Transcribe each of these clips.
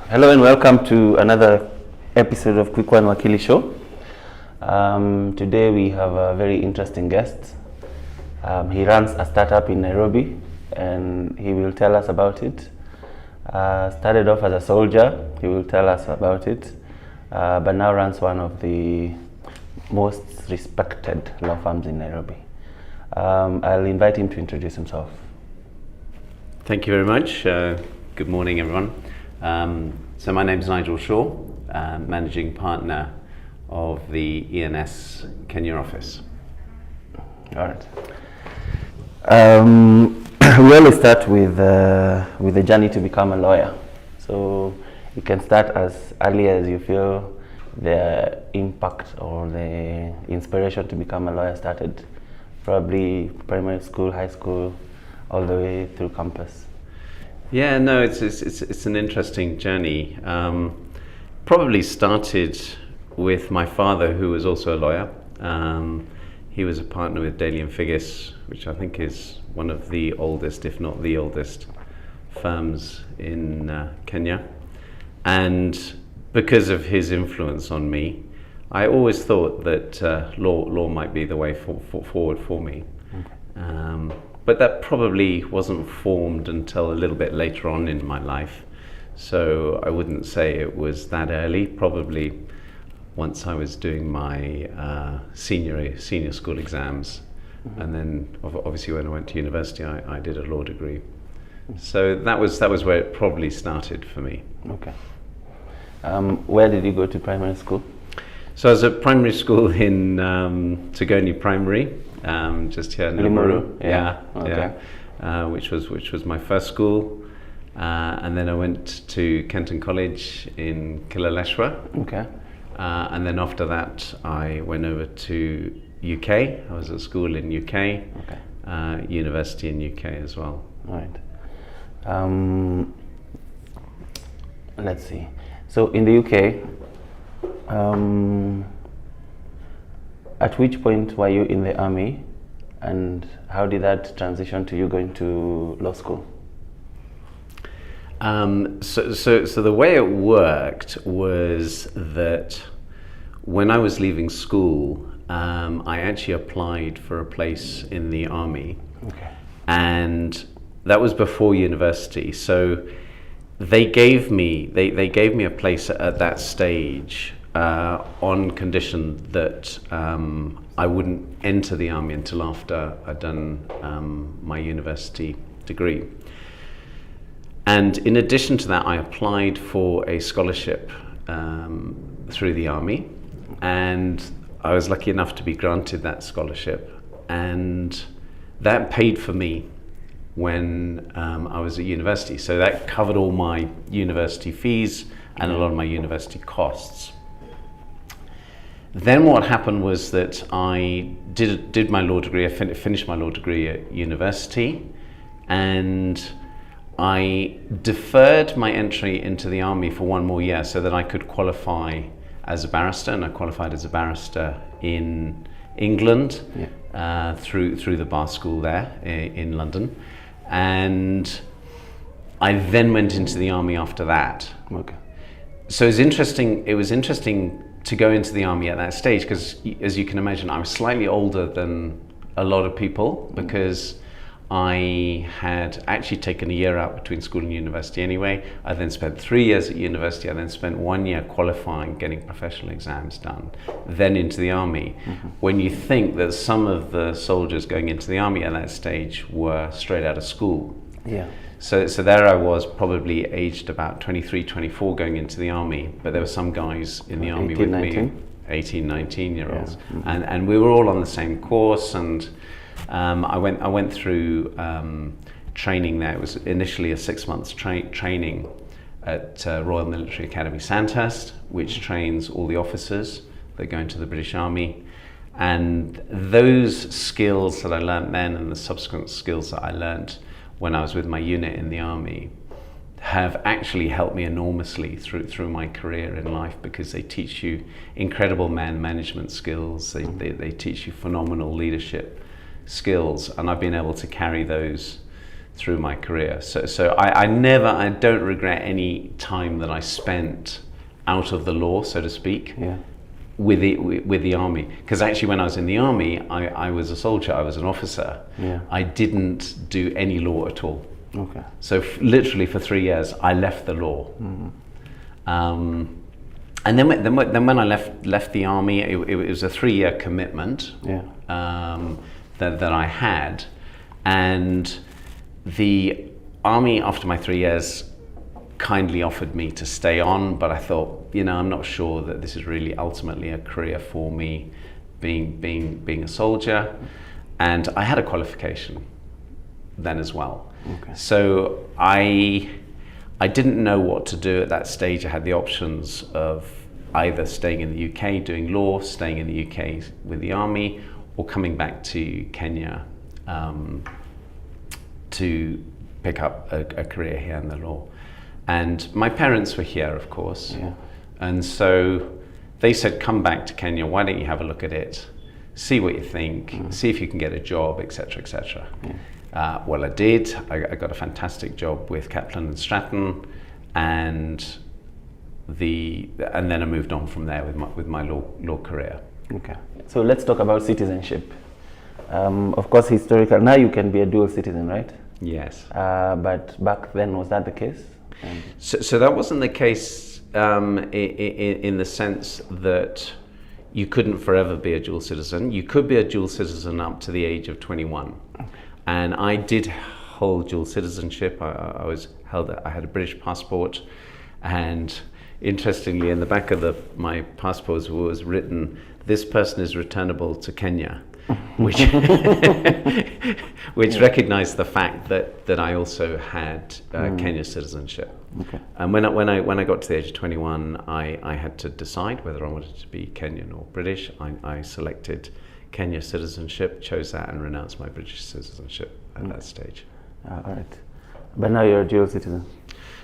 Hello and welcome to another episode of Quick One Wakili Show. Today we have a very interesting guest. He runs a startup in Nairobi and he will tell us about it. Started off as a soldier, he will tell us about it, but now runs one of the most respected law firms in Nairobi. I'll invite him to introduce himself. Thank you very much. Good morning, everyone. So my name is Nigel Shaw, managing partner of the ENS Kenya office. All right. We always start with the journey to become a lawyer. So you can start as early as you feel the impact or the inspiration to become a lawyer started, probably primary school, high school, all the way through campus. Yeah, no, it's an interesting journey. Probably started with my father, who was also a lawyer. He was a partner with Daly and Figgis, which I think is one of the oldest, if not the oldest, firms in Kenya. And because of his influence on me, I always thought that law might be the way forward for me. But that probably wasn't formed until a little bit later on in my life. So I wouldn't say it was that early. Probably once I was doing my senior school exams. Mm-hmm. And then obviously when I went to university, I did a law degree. So that was where it probably started for me. Okay. Where did you go to primary school? So I was at primary school in Tugoni Primary, just here in Limuru. Yeah. Okay. Yeah. Which was my first school, and then I went to Kenton College in Kilaleshwa. Okay. And then after that, I went over to UK. I was at school in UK. Okay. University in UK as well. All right. Let's see. So in the UK. At which point were you in the army, and how did that transition to you going to law school? So the way it worked was that when I was leaving school, I actually applied for a place in the army. Okay. And that was before university. So they gave me a place at that stage. On condition that I wouldn't enter the army until after I'd done my university degree. And in addition to that, I applied for a scholarship through the army, and I was lucky enough to be granted that scholarship, and that paid for me when I was at university. So that covered all my university fees and a lot of my university costs. Then what happened was that I did my law degree. I finished my law degree at university, and I deferred my entry into the army for one more year so that I could qualify as a barrister, and I qualified as a barrister in England. Yeah. Through the bar school there in London, and I then went into the army after that. Okay. So it was interesting to go into the army at that stage, because as you can imagine, I was slightly older than a lot of people, because I had actually taken a year out between school and university anyway. I then spent 3 years at university. I then spent 1 year qualifying, getting professional exams done, then into the army. Mm-hmm. When you think that some of the soldiers going into the army at that stage were straight out of school. Yeah. So there I was, probably aged about 23, 24 going into the army, but there were some guys in the army 18, with 19? me, 18, 19 year olds. Yeah. Mm-hmm. And we were all on the same course, and I went through training there. It was initially a 6 months training at Royal Military Academy Sandhurst, which trains all the officers that go into the British Army. And those skills that I learnt then, and the subsequent skills that I learnt when I was with my unit in the army, have actually helped me enormously through my career in life, because they teach you incredible management skills. They teach you phenomenal leadership skills, and I've been able to carry those through my career. So I don't regret any time that I spent out of the law, so to speak, with the army. Because actually, when I was in the army, I was a soldier. I was an officer. Yeah. I didn't do any law at all. Okay. So literally for 3 years, I left the law. And then when I left the army, it was a 3-year commitment that I had, and the army, after my 3 years, kindly offered me to stay on, but I thought, I'm not sure that this is really ultimately a career for me, being a soldier, and I had a qualification then as well. Okay. So I didn't know what to do at that stage. I had the options of either staying in the UK doing law, staying in the UK with the army, or coming back to Kenya to pick up a career here in the law. And my parents were here, of course, and so they said, come back to Kenya, why don't you have a look at it, see what you think, see if you can get a job, etc., etc. Well, I did. I got a fantastic job with Kaplan and Stratton, and then I moved on from there with my law career. Okay. So let's talk about citizenship. Of course, historical. Now you can be a dual citizen, right? Yes. But back then, was that the case? So that wasn't the case in the sense that you couldn't forever be a dual citizen. You could be a dual citizen up to the age of 21. And I did hold dual citizenship. I had a British passport, and interestingly, in the back of my passport was written, "This person is returnable to Kenya," which recognised the fact that I also had Kenya citizenship. Okay. And when I got to the age of 21, I had to decide whether I wanted to be Kenyan or British. I selected Kenya citizenship, chose that, and renounced my British citizenship at that stage. All right. But now you're a dual citizen.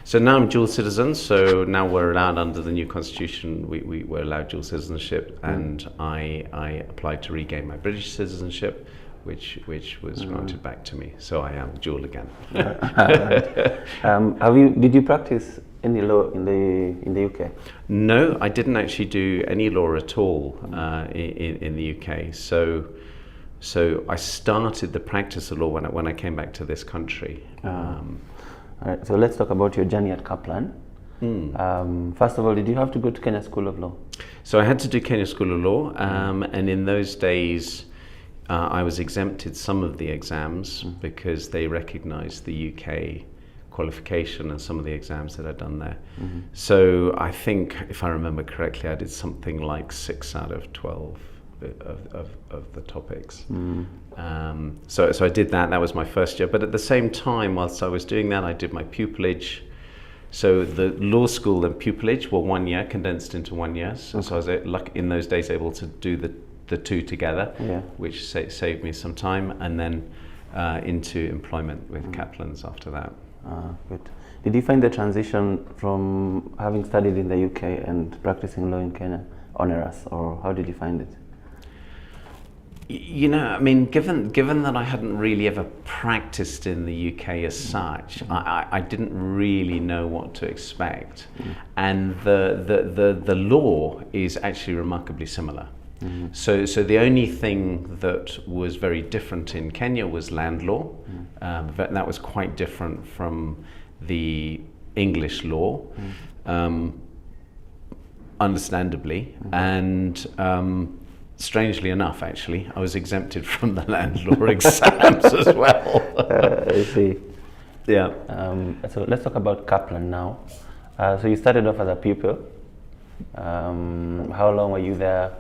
So now I'm dual citizen. So now we're allowed under the new constitution. We were allowed dual citizenship, and I applied to regain my British citizenship, which was granted back to me. So I am dual again. Right. Did you practice any law in the UK? No, I didn't actually do any law at all in the UK. So I started the practice of law when I came back to this country. All right, so let's talk about your journey at Kaplan. First of all, did you have to go to Kenya School of Law? So I had to do Kenya School of Law, and in those days I was exempted some of the exams because they recognised the UK qualification and some of the exams that I'd done there. So I think, if I remember correctly, I did something like 6 out of 12 of the topics. So I did that. That was my first year. But at the same time, whilst I was doing that, I did my pupillage. So the law school and pupillage were 1 year, condensed into 1 year. So I was in those days able to do the two together, which saved me some time, and then into employment with Kaplan's after that. Good. Did you find the transition from having studied in the UK and practicing law in Kenya onerous, or how did you find it? I mean, given that I hadn't really ever practiced in the UK as such, I didn't really know what to expect. And the law is actually remarkably similar. So the only thing that was very different in Kenya was land law. That was quite different from the English law, understandably. And strangely enough, actually, I was exempted from the land law exams as well. I see. Yeah. So let's talk about Kaplan now. So you started off as a pupil. How long were you there?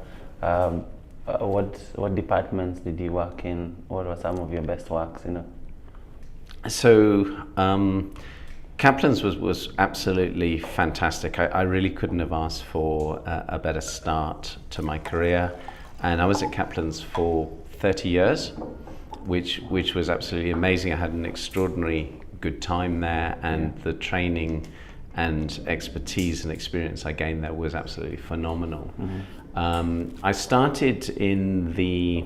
What departments did you work in? What were some of your best works? So Kaplan's was absolutely fantastic. I really couldn't have asked for a better start to my career. And I was at Kaplan's for 30 years, which was absolutely amazing. I had an extraordinary good time there, and the training and expertise and experience I gained there was absolutely phenomenal. I started in the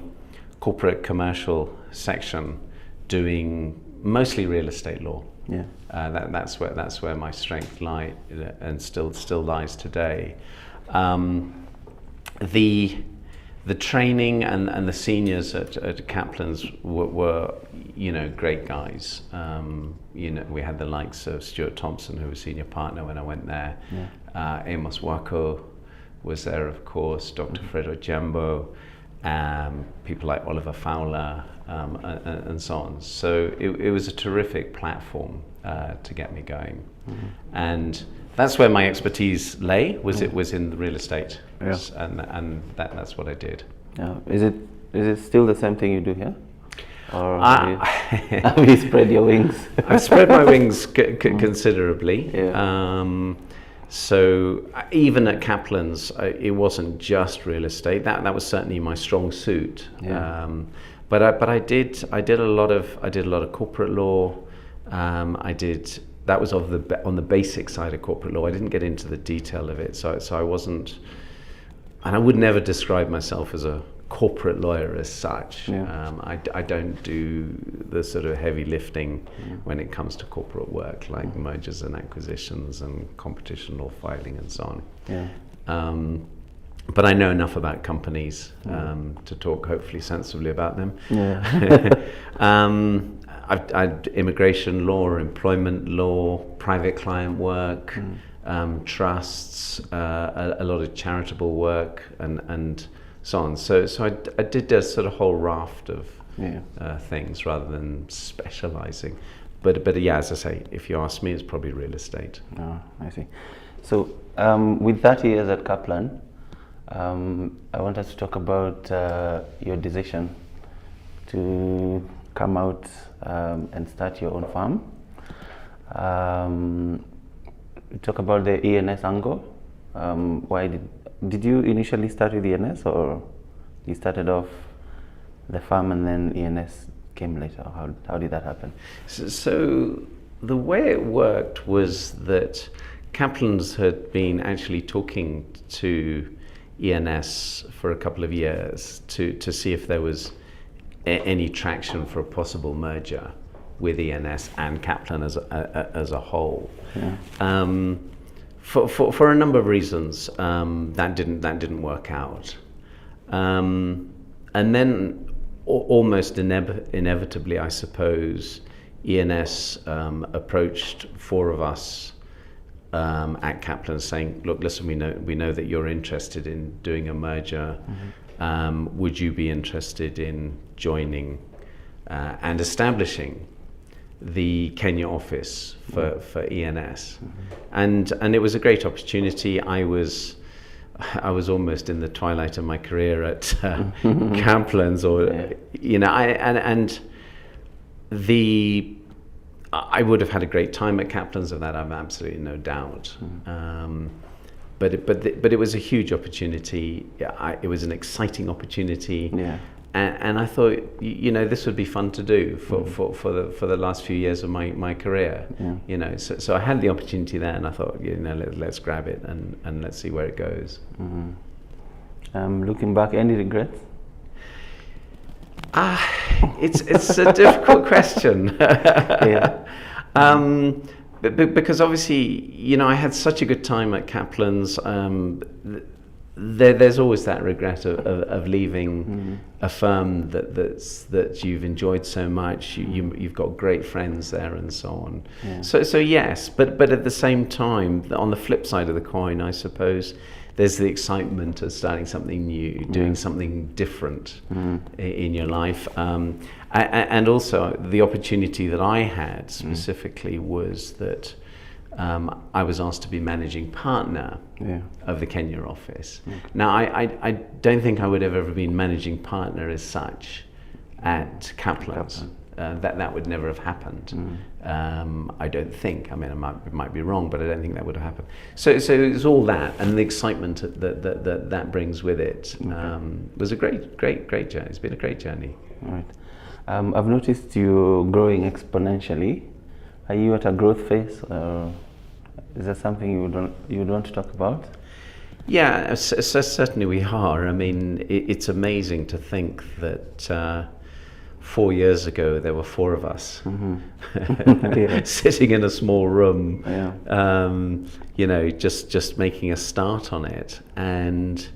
corporate commercial section doing mostly real estate law. Yeah. That's where my strength lie, and still lies today. The training and the seniors at Kaplan's were great guys. We had the likes of Stuart Thompson, who was senior partner when I went there. Yeah. Amos Wako was there, of course. Dr. Fredo Jambo, people like Oliver Fowler, and so on. So it was a terrific platform to get me going, and that's where my expertise lay. It was in the real estate, and that's what I did. Is it still the same thing you do here, or have you spread your wings? I've spread my wings considerably. Yeah. So even at Kaplan's, it wasn't just real estate. That was certainly my strong suit. Yeah. But I did a lot of corporate law. That was on the basic side of corporate law. I didn't get into the detail of it, so I wasn't, and I would never describe myself as a corporate lawyer as such. Yeah. I don't do the sort of heavy lifting when it comes to corporate work, like mergers and acquisitions and competition law filing and so on. Yeah. But I know enough about companies to talk hopefully sensibly about them. Yeah. I've immigration law, employment law, private client work, trusts, a lot of charitable work, and so on. So I did a sort of whole raft of things rather than specializing. But yeah, as I say, if you ask me, it's probably real estate. Oh, I see. So with 30 years at Kaplan, I want us to talk about your decision to come out and start your own farm. Talk about the ENS angle. Why did you initially start with ENS, or you started off the farm and then ENS came later? How did that happen? So the way it worked was that Kaplan's had been actually talking to ENS for a couple of years to see if there was any traction for a possible merger with ENS and Kaplan as a whole. Yeah. For a number of reasons, that didn't work out, and then almost inevitably, I suppose, ENS approached four of us at Kaplan, saying, "Look, listen, we know that you're interested in doing a merger. Would you be interested in joining and establishing the Kenya office for ENS?" And it was a great opportunity. I was almost in the twilight of my career at Kaplan's, I would have had a great time at Kaplan's, of that I've absolutely no doubt. But it was a huge opportunity. It was an exciting opportunity. Yeah. And I thought, this would be fun to do for the last few years of my career. Yeah. So I had the opportunity there, and I thought, let's grab it and let's see where it goes. Looking back, any regrets? It's a difficult question. Yeah. Because obviously, I had such a good time at Kaplan's. There's always that regret of leaving a firm that you've enjoyed so much. You've got great friends there and so on. Yeah. So yes, but at the same time, on the flip side of the coin, I suppose, there's the excitement of starting something new, doing something different in your life. And also the opportunity that I had specifically was that I was asked to be managing partner of the Kenya office. Now, I don't think I would have ever been managing partner as such at Kaplan's. That would never have happened. I don't think. I mean, I might be wrong, but I don't think that would have happened. So it's all that, and the excitement that brings with it was a great journey. It's been a great journey. All right. I've noticed you growing exponentially. Are you at a growth phase, or is that something you don't want to talk about? Yeah, certainly we are. I mean, it's amazing to think that 4 years ago there were 4 of us Yeah. sitting in a small room, Yeah. just making a start on it, and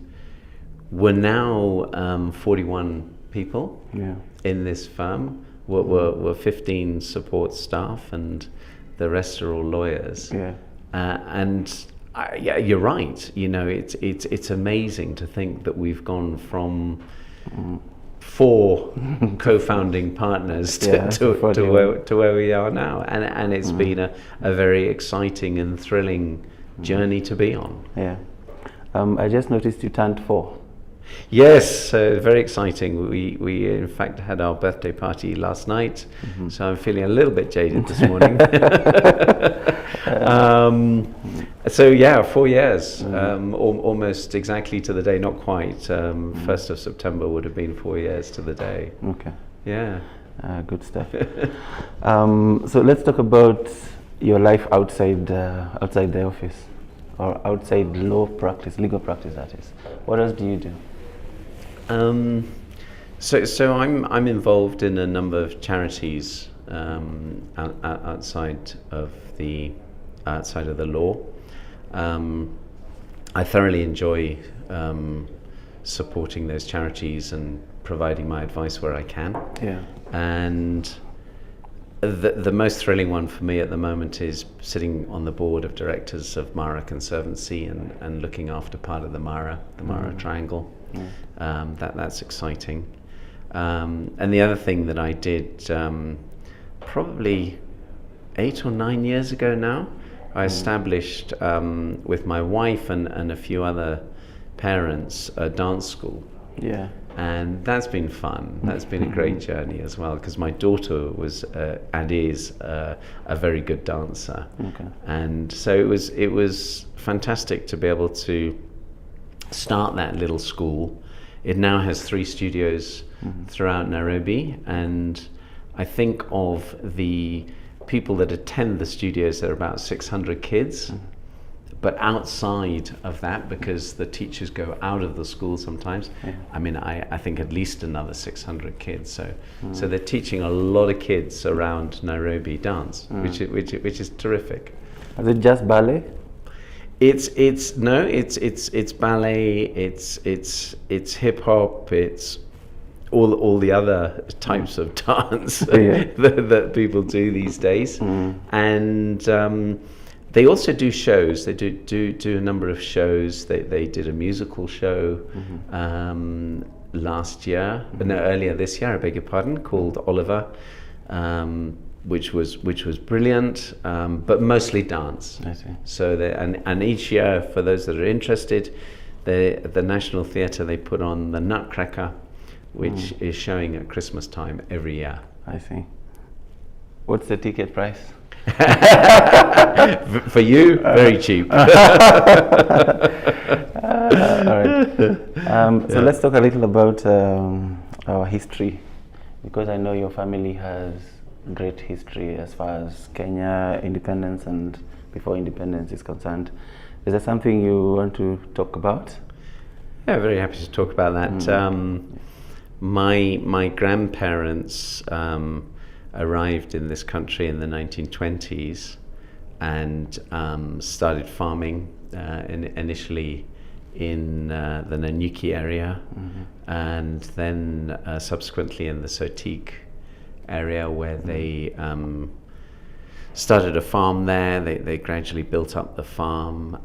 we're now 41 people Yeah. in this firm. We're 15 support staff, and the rest are all lawyers. Yeah. Yeah, you're right. It's amazing to think that we've gone from 4 co-founding partners to where we are now, and it's been a very exciting and thrilling journey to be on. Yeah. I just noticed you turned 4. Yes, very exciting. We in fact had our birthday party last night, so I'm feeling a little bit jaded this morning. So yeah, 4 years, almost exactly to the day, not quite. 1st of September would have been 4 years to the day. Okay. Yeah. Good stuff. So let's talk about your life outside the office, or outside legal practice, that is. What else do you do? So I'm involved in a number of charities outside of the law. I thoroughly enjoy supporting those charities and providing my advice where I can. Yeah. And the most thrilling one for me at the moment is sitting on the board of directors of Mara Conservancy and looking after part of the Mara Triangle. That's exciting. And the other thing that I did probably 8 or 9 years ago now, I established with my wife and a few other parents a dance school. Yeah. And that's been fun. That's been a great journey as well, because my daughter was and is a very good dancer. Okay. And so it was fantastic to be able to start that little school. It now has 3 studios throughout Nairobi, and I think of the people that attend the studios, there are about 600 kids. But outside of that, because the teachers go out of the school sometimes, I mean, I think at least another 600 kids. So they're teaching a lot of kids around Nairobi dance, which is terrific. Is it just ballet? It's ballet. It's hip hop. It's all the other types of dance that people do these days, and. They also do shows. They do a number of shows. They did a musical show earlier this year, I beg your pardon, called Oliver, which was brilliant, but mostly dance. I see. So and each year, for those that are interested, the National Theatre, they put on the Nutcracker, which is showing at Christmas time every year. I see. What's the ticket price? For you, very cheap. All right. So let's talk a little about our history, because I know your family has great history as far as Kenya independence and before independence is concerned. Is there something you want to talk about? Yeah, very happy to talk about that. My grandparents arrived in this country in the 1920s and started farming initially in the Nanyuki area, and then subsequently in the Sotik area, where they started a farm there. They gradually built up the farm.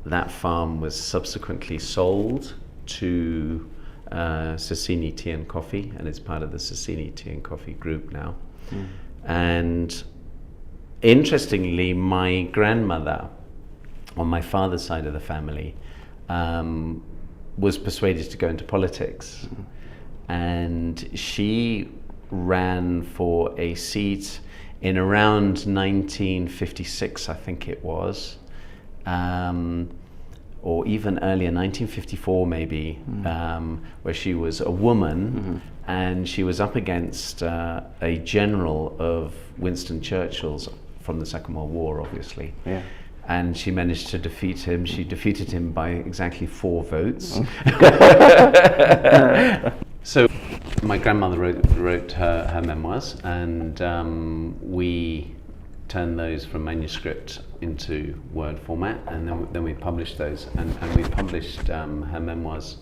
That farm was subsequently sold to Sasini Tea and Coffee, and it's part of the Sasini Tea and Coffee group now. And interestingly, my grandmother on my father's side of the family was persuaded to go into politics, and she ran for a seat in around 1956, I think it was, or even earlier, 1954 maybe, where she was a woman, and she was up against a general of Winston Churchill's from the Second World War, obviously. Yeah. And she managed to defeat him. She defeated him by exactly 4 votes. So my grandmother wrote her memoirs, and we turned those from manuscript into Word format, and then we published those, and we published her memoirs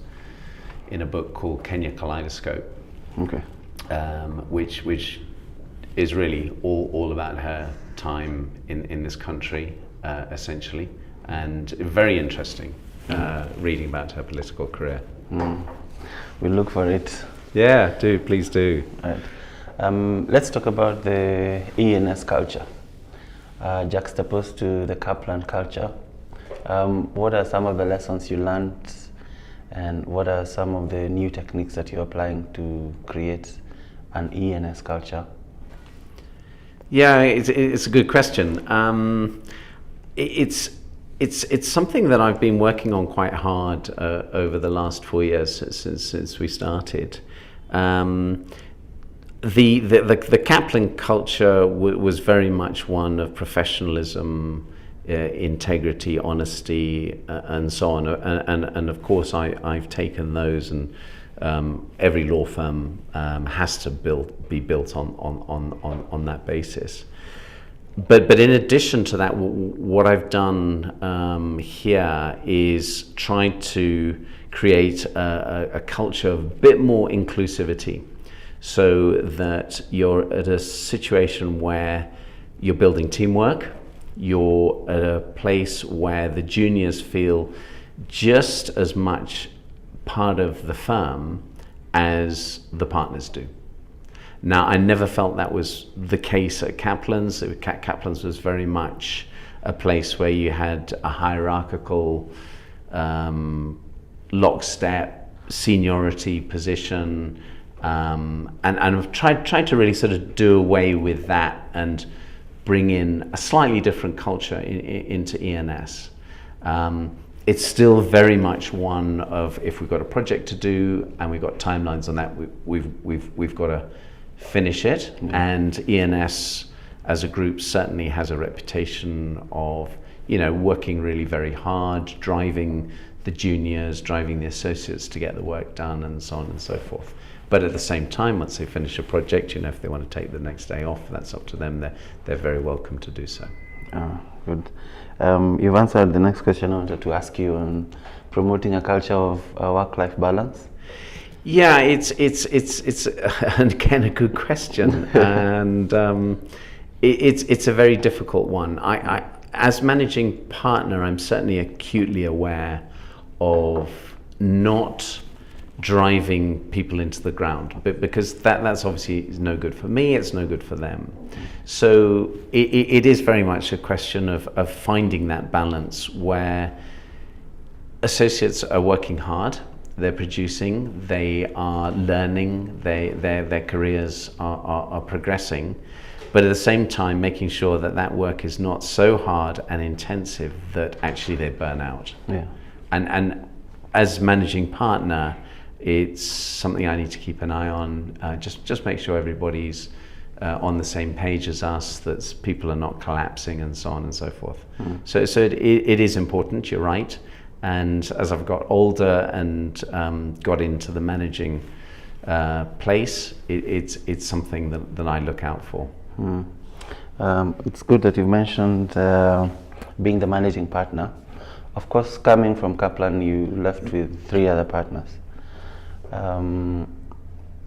in a book called Kenya Kaleidoscope, Okay. which is really all about her time in this country, essentially, and very interesting reading about her political career. We'll look for it. Yeah, please do. Right. Let's talk about the ENS culture, juxtaposed to the Kaplan culture. What are some of the lessons you learned, and what are some of the new techniques that you're applying to create an ENS culture? Yeah, it's a good question. It's something that I've been working on quite hard over the last 4 years since we started. The Kaplan culture was very much one of professionalism, integrity, honesty, and so on. And of course, I've taken those, and every law firm has to be built on that basis. But in addition to that, what I've done here is try to create a culture of a bit more inclusivity, so that you're at a situation where you're building teamwork, you're at a place where the juniors feel just as much part of the firm as the partners do. Now, I never felt that was the case at Kaplan's. Kaplan's was very much a place where you had a hierarchical, lockstep, seniority position, and I've tried to really sort of do away with that and bring in a slightly different culture into ENS. It's still very much one of, if we've got a project to do and we've got timelines on that, we've got to finish it. And ENS as a group certainly has a reputation of, working really very hard, driving the juniors, driving the associates to get the work done, and so on and so forth. But at the same time, once they finish a project, if they want to take the next day off, that's up to them. They're very welcome to do so. Good. You've answered the next question I wanted to ask you on promoting a culture of work-life balance. Yeah, it's again a good question, and it's a very difficult one. I as managing partner, I'm certainly acutely aware of not driving people into the ground, but because that's obviously no good for me, it's no good for them. So it is very much a question of finding that balance where associates are working hard, they're producing, they are learning, their careers are progressing, but at the same time making sure that work is not so hard and intensive that actually they burn out. Yeah. And as managing partner, it's something I need to keep an eye on. Just make sure everybody's on the same page as us, that people are not collapsing, and so on and so forth. So it is important. You're right. And as I've got older and got into the managing place, it's something that I look out for. It's good that you've mentioned being the managing partner. Of course, coming from Kaplan, you left with 3 other partners.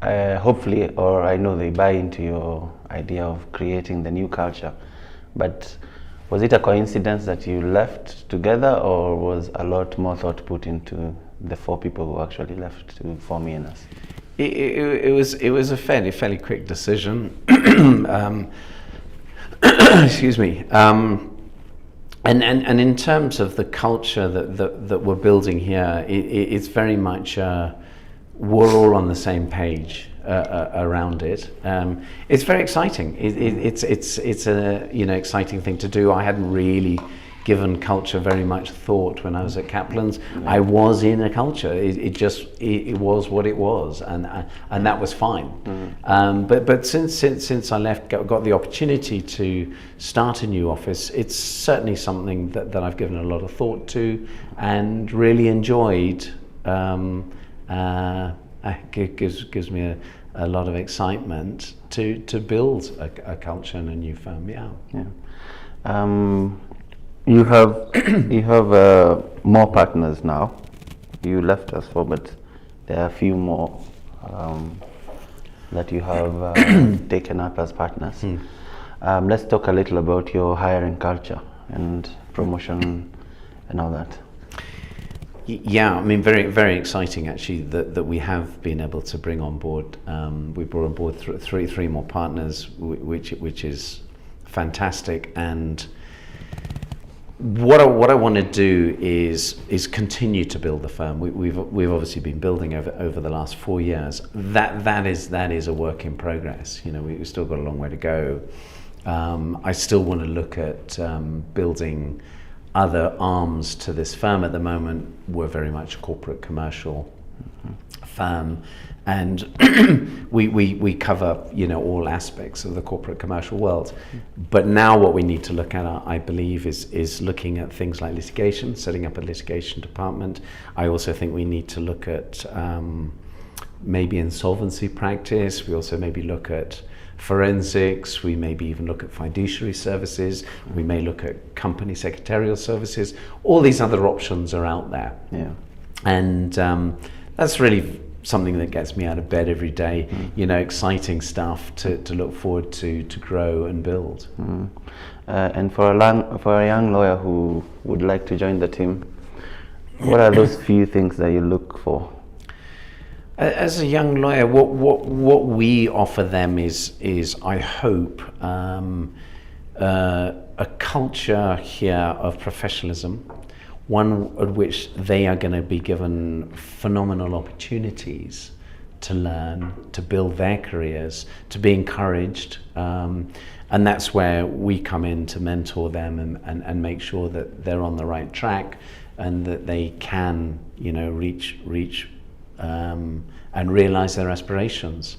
Hopefully, or I know they buy into your idea of creating the new culture, but was it a coincidence that you left together, or was a lot more thought put into the 4 people who actually left to form ENS? It was a fairly quick decision. Excuse me. And in terms of the culture that we're building here, it's very much we're all on the same page around it. It's very exciting. It's a exciting thing to do. I hadn't really given culture very much thought when I was at Kaplan's. I was in a culture. It was what it was, and that was fine. But since I left, got the opportunity to start a new office, it's certainly something that I've given a lot of thought to and really enjoyed gives me a lot of excitement to build a culture and a new firm. Yeah. You have you have more partners now. You left us for, but there are a few more that you have taken up as partners. Let's talk a little about your hiring culture and promotion and all that. Yeah, I mean, very, very exciting actually that we have been able to bring on board. We brought on board three more partners, which is fantastic. And what I want to do is continue to build the firm. We've obviously been building over the last 4 years. That is a work in progress. You know, we've still got a long way to go. I still want to look at building other arms to this firm. At the moment, we're very much a corporate commercial firm, and we cover, you know, all aspects of the corporate commercial world. But now what we need to look at, I believe, is looking at things like litigation, setting up a litigation department. I also think we need to look at maybe insolvency practice. We also maybe look at forensics, we maybe even look at fiduciary services, we may look at company secretarial services. All these other options are out there. Yeah. And that's really something that gets me out of bed every day, you know, exciting stuff to look forward to grow and build. And for a young lawyer who would like to join the team, what are those few things that you look for? As a young lawyer, what we offer them is I hope a culture here of professionalism, one at which they are going to be given phenomenal opportunities to learn, to build their careers, to be encouraged, and that's where we come in to mentor them and make sure that they're on the right track and that they can, you know, reach and realize their aspirations.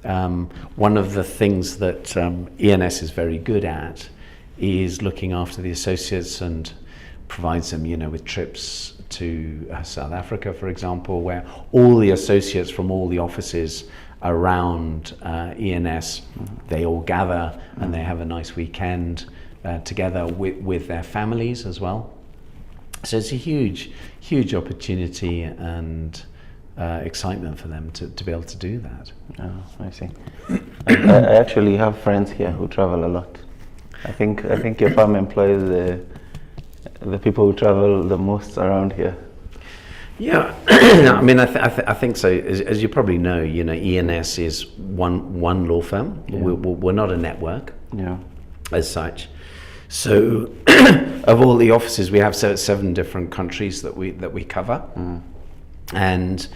One of the things that ENS is very good at is looking after the associates and provides them, you know, with trips to South Africa, for example, where all the associates from all the offices around ENS, they all gather and they have a nice weekend together with their families as well. So it's a huge opportunity and excitement for them to be able to do that. Oh, I see. I actually have friends here who travel a lot. I think your firm employs the people who travel the most around here. Yeah, I mean, I think so. As you probably know, you know, ENS is one law firm. Yeah. We're not a network, yeah, as such. So, of all the offices, we have 7 different countries that we cover. And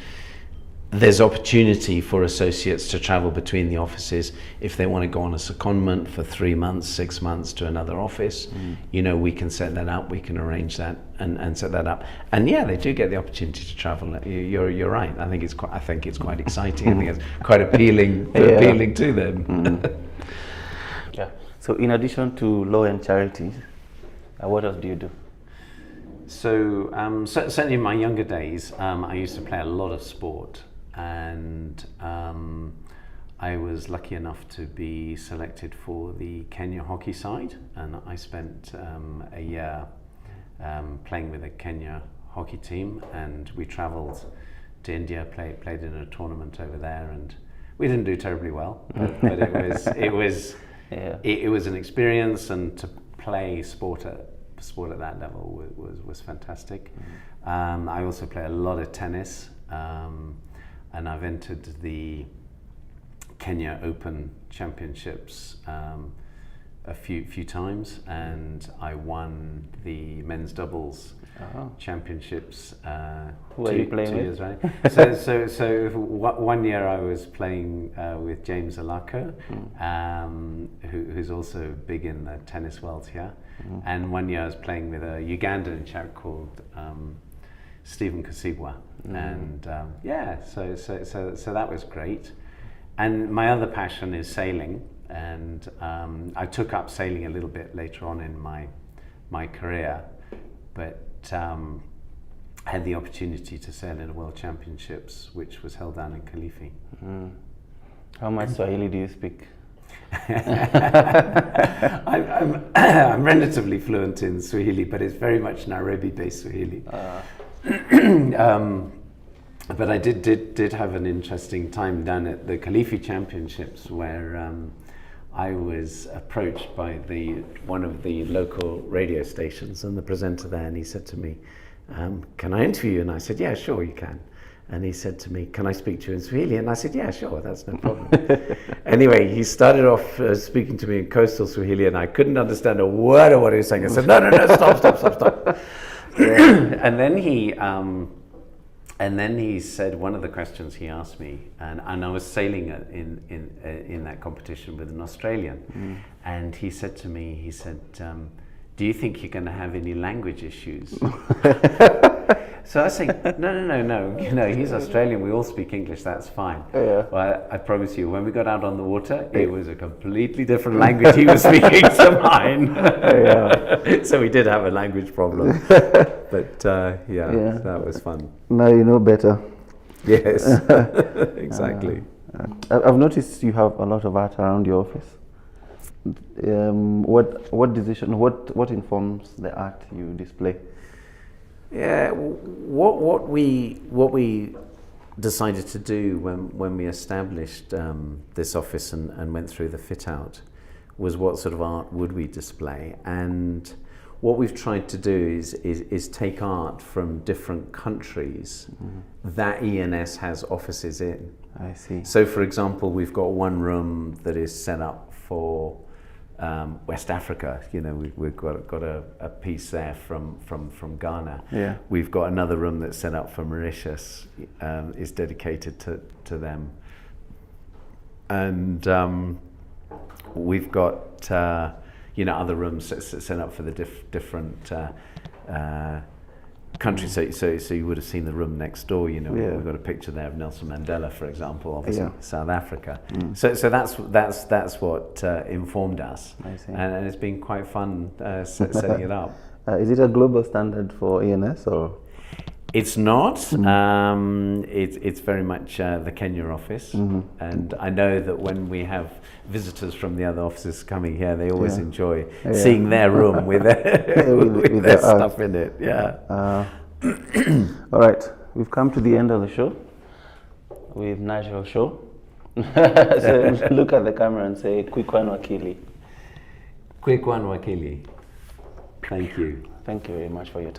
there's opportunity for associates to travel between the offices if they want to go on a secondment for 3 months, 6 months to another office. You know, we can set that up, we can arrange that and set that up. And yeah, they do get the opportunity to travel. You're right. I think it's quite exciting. I think it's quite appealing to them. Yeah. So in addition to law and charities, what else do you do? So certainly in my younger days, I used to play a lot of sport, and I was lucky enough to be selected for the Kenya hockey side, and I spent a year playing with the Kenya hockey team, and we travelled to India, played in a tournament over there, and we didn't do terribly well, but it was an experience, and to play sport at that level was fantastic. I also play a lot of tennis, and I've entered the Kenya Open Championships a few times, and I won the men's doubles championships. Who are you playing 2 with? years, right? So 1 year I was playing with James Alako, who's also big in the tennis world here. And 1 year I was playing with a Ugandan chap called Stephen Kasibwa, and so that was great. And my other passion is sailing, and I took up sailing a little bit later on in my career, but I had the opportunity to sail in the World Championships, which was held down in Kalifi. How much Swahili do you speak? I'm relatively fluent in Swahili, but it's very much Nairobi-based Swahili. But I did have an interesting time down at the Kalifi Championships, where I was approached by one of the local radio stations, and the presenter there, and he said to me, "Can I interview you?" And I said, "Yeah, sure, you can." And he said to me, "Can I speak to you in Swahili?" And I said, "Yeah, sure, that's no problem." Anyway, he started off speaking to me in coastal Swahili, and I couldn't understand a word of what he was saying. I said, "No, stop." And then he said, one of the questions he asked me, and I was sailing in that competition with an Australian, and he said to me, "Do you think you're going to have any language issues?" So I say, no, he's Australian, we all speak English, that's fine. Yeah. Well, I promise you, when we got out on the water, it was a completely different language he was speaking to mine. Yeah. So we did have a language problem. But that was fun. Now you know better. Yes, exactly. I've noticed you have a lot of art around your office. What informs the art you display? Yeah, what we decided to do when we established this office and went through the fit out was what sort of art would we display, and what we've tried to do is take art from different countries that ENS has offices in. I see. So, for example, we've got one room that is set up for West Africa. We've got a piece there from Ghana. Yeah. We've got another room that's set up for Mauritius, is dedicated to them, and we've got other rooms set up for the different countries. So you would have seen the room next door. We've got a picture there of Nelson Mandela, for example, obviously South Africa. So that's what informed us, I see. And it's been quite fun setting it up. Is it a global standard for ENS or? It's not. It's very much the Kenya office, and I know that when we have visitors from the other offices coming here, they always enjoy seeing their room with their stuff in it. Yeah. All right, we've come to the end of the show with Nigel Shaw. So look at the camera and say, "Quick one, Wakili." Quick one, Wakili. Thank you. Thank you very much for your time.